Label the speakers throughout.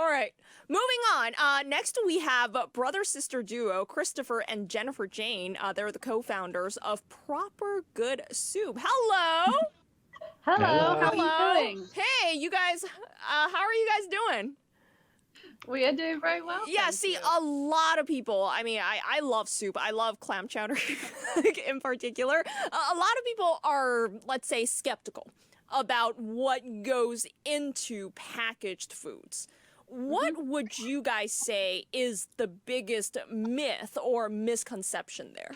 Speaker 1: All right, moving on. Next, we have brother-sister duo Christopher and Jennifer Jane. They're the co-founders of Proper Good Soup. Hello.
Speaker 2: Hello, how
Speaker 3: Hello.
Speaker 2: are you
Speaker 1: Hello.
Speaker 2: doing?
Speaker 1: Hey, you guys. How are you guys doing?
Speaker 2: We are doing very well,
Speaker 1: Yeah,
Speaker 2: thank
Speaker 1: see,
Speaker 2: you.
Speaker 1: a lot of people, I love soup. I love clam chowder in particular. A lot of people are, let's say, skeptical about what goes into packaged foods. What would you guys say is the biggest myth or misconception there?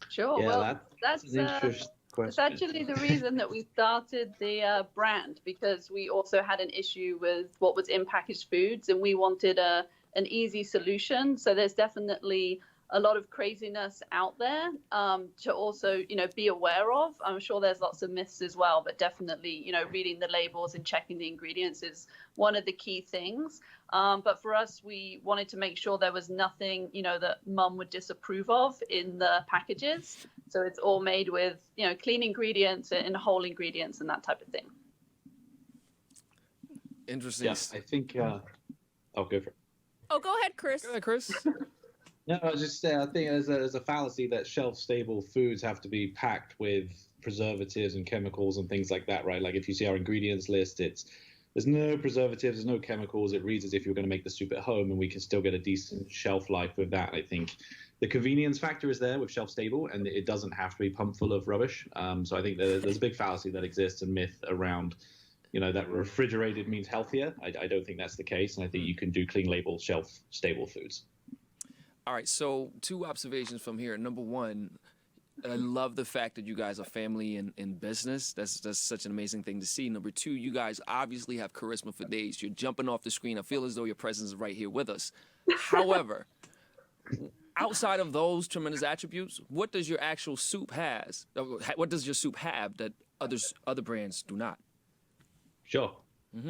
Speaker 2: Sure.
Speaker 3: Yeah,
Speaker 2: Well,
Speaker 3: that's an
Speaker 2: that's
Speaker 3: interesting
Speaker 2: it's
Speaker 3: question.
Speaker 2: actually the reason that we started the brand, because we also had an issue with what was in packaged foods, and we wanted an easy solution. So there's definitely a lot of craziness out there to also, be aware of. I'm sure there's lots of myths as well, but definitely, reading the labels and checking the ingredients is one of the key things. But for us, we wanted to make sure there was nothing, that mum would disapprove of in the packages. So it's all made with, clean ingredients and whole ingredients and that type of thing.
Speaker 4: Interesting.
Speaker 3: Yeah, I think. I'll go for it.
Speaker 1: Oh, go ahead, Chris.
Speaker 4: Go ahead, Chris.
Speaker 3: No, I was just saying. I think there's a fallacy that shelf-stable foods have to be packed with preservatives and chemicals and things like that, right? Like if you see our ingredients list, there's no preservatives, there's no chemicals. It reads as if you're going to make the soup at home, and we can still get a decent shelf life with that. I think the convenience factor is there with shelf stable, and it doesn't have to be pumped full of rubbish. So I think there's a big fallacy that exists and myth around, that refrigerated means healthier. I don't think that's the case, and I think you can do clean label, shelf stable foods.
Speaker 4: All right, so two observations from here. Number one, I love the fact that you guys are family in business. That's such an amazing thing to see. Number two, you guys obviously have charisma for days. You're jumping off the screen. I feel as though your presence is right here with us. However, outside of those tremendous attributes, what does your actual soup has? What does your soup have that other brands do not?
Speaker 3: Sure.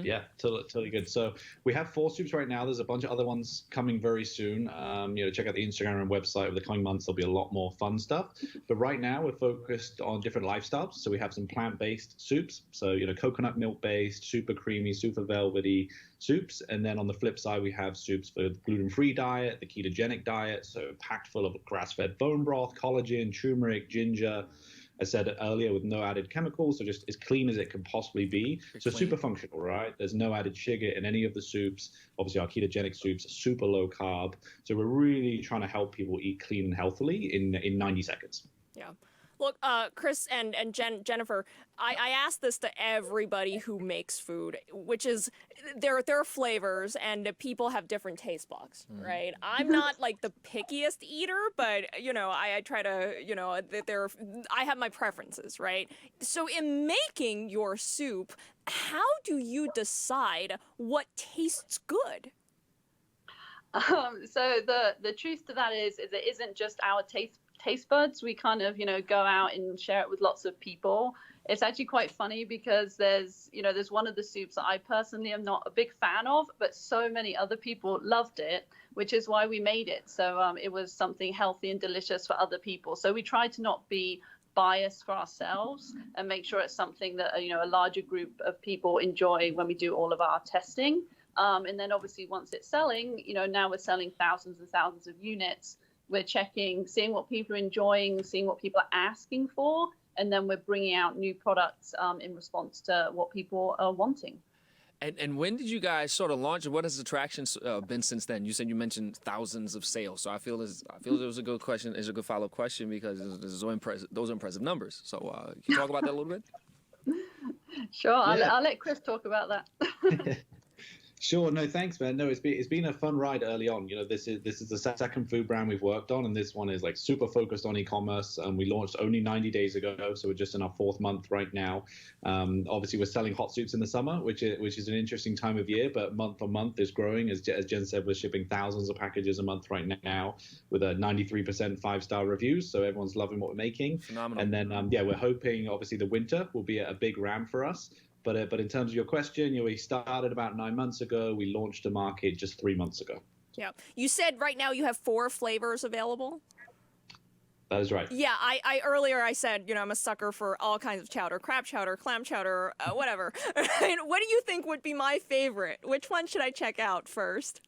Speaker 3: Yeah, totally good. So we have 4 soups right now. There's a bunch of other ones coming very soon. Check out the Instagram and website. Over the coming months, there'll be a lot more fun stuff. But right now, we're focused on different lifestyles. So we have some plant-based soups. So, coconut milk-based, super creamy, super velvety soups. And then on the flip side, we have soups for the gluten-free diet, the ketogenic diet. So packed full of grass-fed bone broth, collagen, turmeric, ginger. I said it earlier, with no added chemicals, so just as clean as it can possibly be. So super functional, right? There's no added sugar in any of the soups. Obviously, our ketogenic soups are super low carb. So we're really trying to help people eat clean and healthily in 90 seconds.
Speaker 1: Yeah. Look, Chris and Jennifer, I ask this to everybody who makes food, which is there are flavors and people have different taste buds, right? I'm not like the pickiest eater, but I try to, I have my preferences, right? So in making your soup, how do you decide what tastes good?
Speaker 2: So the truth to that is it isn't just our taste buds. We kind of go out and share it with lots of people. It's actually quite funny because there's one of the soups that I personally am not a big fan of, but so many other people loved it, which is why we made it. So it was something healthy and delicious for other people. So we try to not be biased for ourselves and make sure it's something that a larger group of people enjoy when we do all of our testing. And then obviously once it's selling, now we're selling thousands and thousands of units. We're checking, seeing what people are enjoying, seeing what people are asking for, and then we're bringing out new products in response to what people are wanting.
Speaker 4: And when did you guys sort of launch, and what has the traction been since then? You said you mentioned thousands of sales, so I feel it was a good question. It's a good follow-up question because those are impressive numbers. So can you talk about that a little bit?
Speaker 2: Sure, I'll let Chris talk about that.
Speaker 3: Sure. No, thanks, man. No, it's been a fun ride early on. This is the second food brand we've worked on, and this one is like super focused on e-commerce. We launched only 90 days ago, so we're just in our 4th month right now. Obviously, we're selling hot soups in the summer, which is an interesting time of year, but month on month is growing. As Jen said, we're shipping thousands of packages a month right now with a 93% 5-star reviews, so everyone's loving what we're making.
Speaker 4: Phenomenal.
Speaker 3: And then we're hoping obviously the winter will be a big ramp for us. But in terms of your question, we started about 9 months ago. We launched to market just 3 months ago.
Speaker 1: Yeah. You said right now you have 4 flavors available?
Speaker 3: That is right.
Speaker 1: Yeah, I earlier I said, I'm a sucker for all kinds of chowder, crab chowder, clam chowder, whatever. What do you think would be my favorite? Which one should I check out first?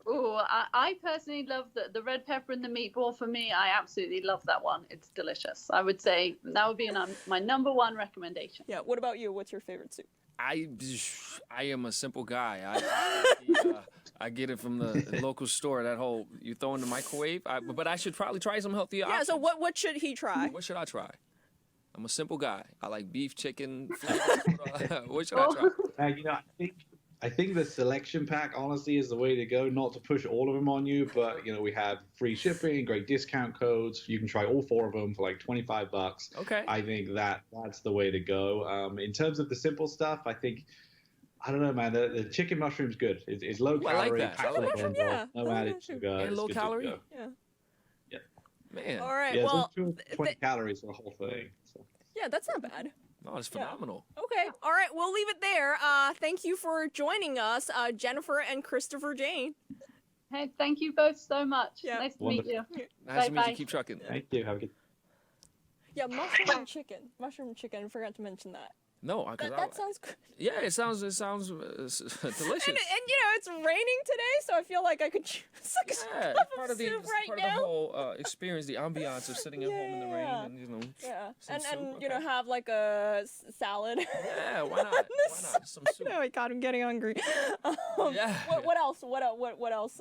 Speaker 2: Oh, I personally love the red pepper and the meatball. For me, I absolutely love that one. It's delicious. I would say that would be my number one recommendation.
Speaker 1: Yeah. What about you? What's your favorite soup?
Speaker 4: I am a simple guy. I get it from the local store. That whole you throw in the microwave. But I should probably try some healthier
Speaker 1: Yeah.
Speaker 4: options.
Speaker 1: So what should he try?
Speaker 4: What should I try? I'm a simple guy. I like beef, chicken. What should I try?
Speaker 3: I think the selection pack honestly is the way to go. Not to push all of them on you, but we have free shipping, great discount codes. You can try all 4 of them for like $25.
Speaker 4: Okay.
Speaker 3: I think that's the way to go. In terms of the simple stuff, I don't know, man. The chicken mushroom's good. It's low calorie.
Speaker 4: I like that.
Speaker 3: packed with
Speaker 1: mushroom, yeah.
Speaker 3: no added sugar.
Speaker 4: And
Speaker 3: it's
Speaker 4: low
Speaker 3: good to
Speaker 4: calorie?
Speaker 3: go.
Speaker 1: Yeah.
Speaker 4: Man.
Speaker 1: All right.
Speaker 3: Yeah,
Speaker 1: Well,
Speaker 3: it's 220 calories for the whole thing. So.
Speaker 1: yeah, that's not bad.
Speaker 4: No, it's phenomenal.
Speaker 1: Okay. All right. We'll leave it there. Thank you for joining us, Jennifer and Christopher Jane.
Speaker 2: Hey, thank you both so much.
Speaker 1: Yeah.
Speaker 2: Nice to meet you.
Speaker 4: Nice to meet you.
Speaker 2: Bye-bye.
Speaker 4: Keep trucking.
Speaker 3: Thank you. Have a good.
Speaker 1: Yeah, mushroom chicken. Mushroom chicken. Forgot to mention that.
Speaker 4: No, because
Speaker 1: That sounds good.
Speaker 4: yeah, it sounds delicious.
Speaker 1: And it's raining today, so I feel like I could choose like a
Speaker 4: Yeah,
Speaker 1: cup
Speaker 4: part
Speaker 1: of
Speaker 4: of the
Speaker 1: soup right
Speaker 4: part
Speaker 1: now.
Speaker 4: of the whole experience, the ambiance of sitting at home in the rain,
Speaker 1: Yeah.
Speaker 4: and
Speaker 1: Yeah,
Speaker 4: some
Speaker 1: and
Speaker 4: soup,
Speaker 1: you know
Speaker 4: okay.
Speaker 1: have like a salad.
Speaker 4: Yeah, why not? Why not? Some soup.
Speaker 1: Oh my god, I'm getting hungry.
Speaker 4: Yeah.
Speaker 1: What else? What else?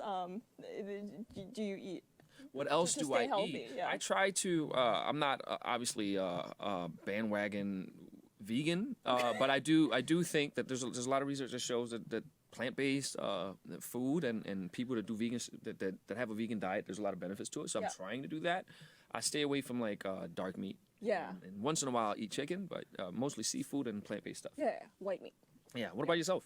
Speaker 1: Do you eat?
Speaker 4: What else
Speaker 1: to
Speaker 4: do
Speaker 1: stay
Speaker 4: I
Speaker 1: healthy,
Speaker 4: eat?
Speaker 1: yeah.
Speaker 4: I try to. I'm not obviously bandwagon vegan, but I do think that there's a lot of research that shows that plant-based food and people that do vegan that have a vegan diet, there's a lot of benefits to it. So
Speaker 1: Yeah.
Speaker 4: I'm trying to do that. I stay away from like dark meat.
Speaker 1: Yeah.
Speaker 4: And once in a while, I'll eat chicken, but mostly seafood and plant-based stuff.
Speaker 1: Yeah, white meat.
Speaker 4: Yeah. What about yourself?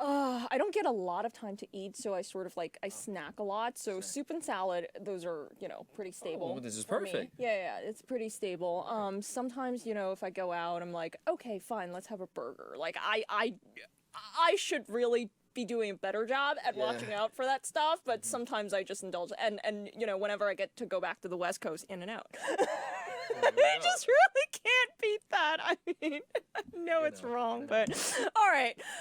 Speaker 1: I don't get a lot of time to eat, so I sort of I snack a lot. So soup and salad, those are pretty stable.
Speaker 4: well, this is
Speaker 1: for me.
Speaker 4: perfect.
Speaker 1: Yeah, it's pretty stable. Sometimes if I go out, I'm like, okay, fine, let's have a burger. Like I should really be doing a better job at watching out for that stuff, but sometimes I just indulge. And whenever I get to go back to the West Coast, In-N-Out. I just really can't beat that. I mean, I know it's wrong, but all right.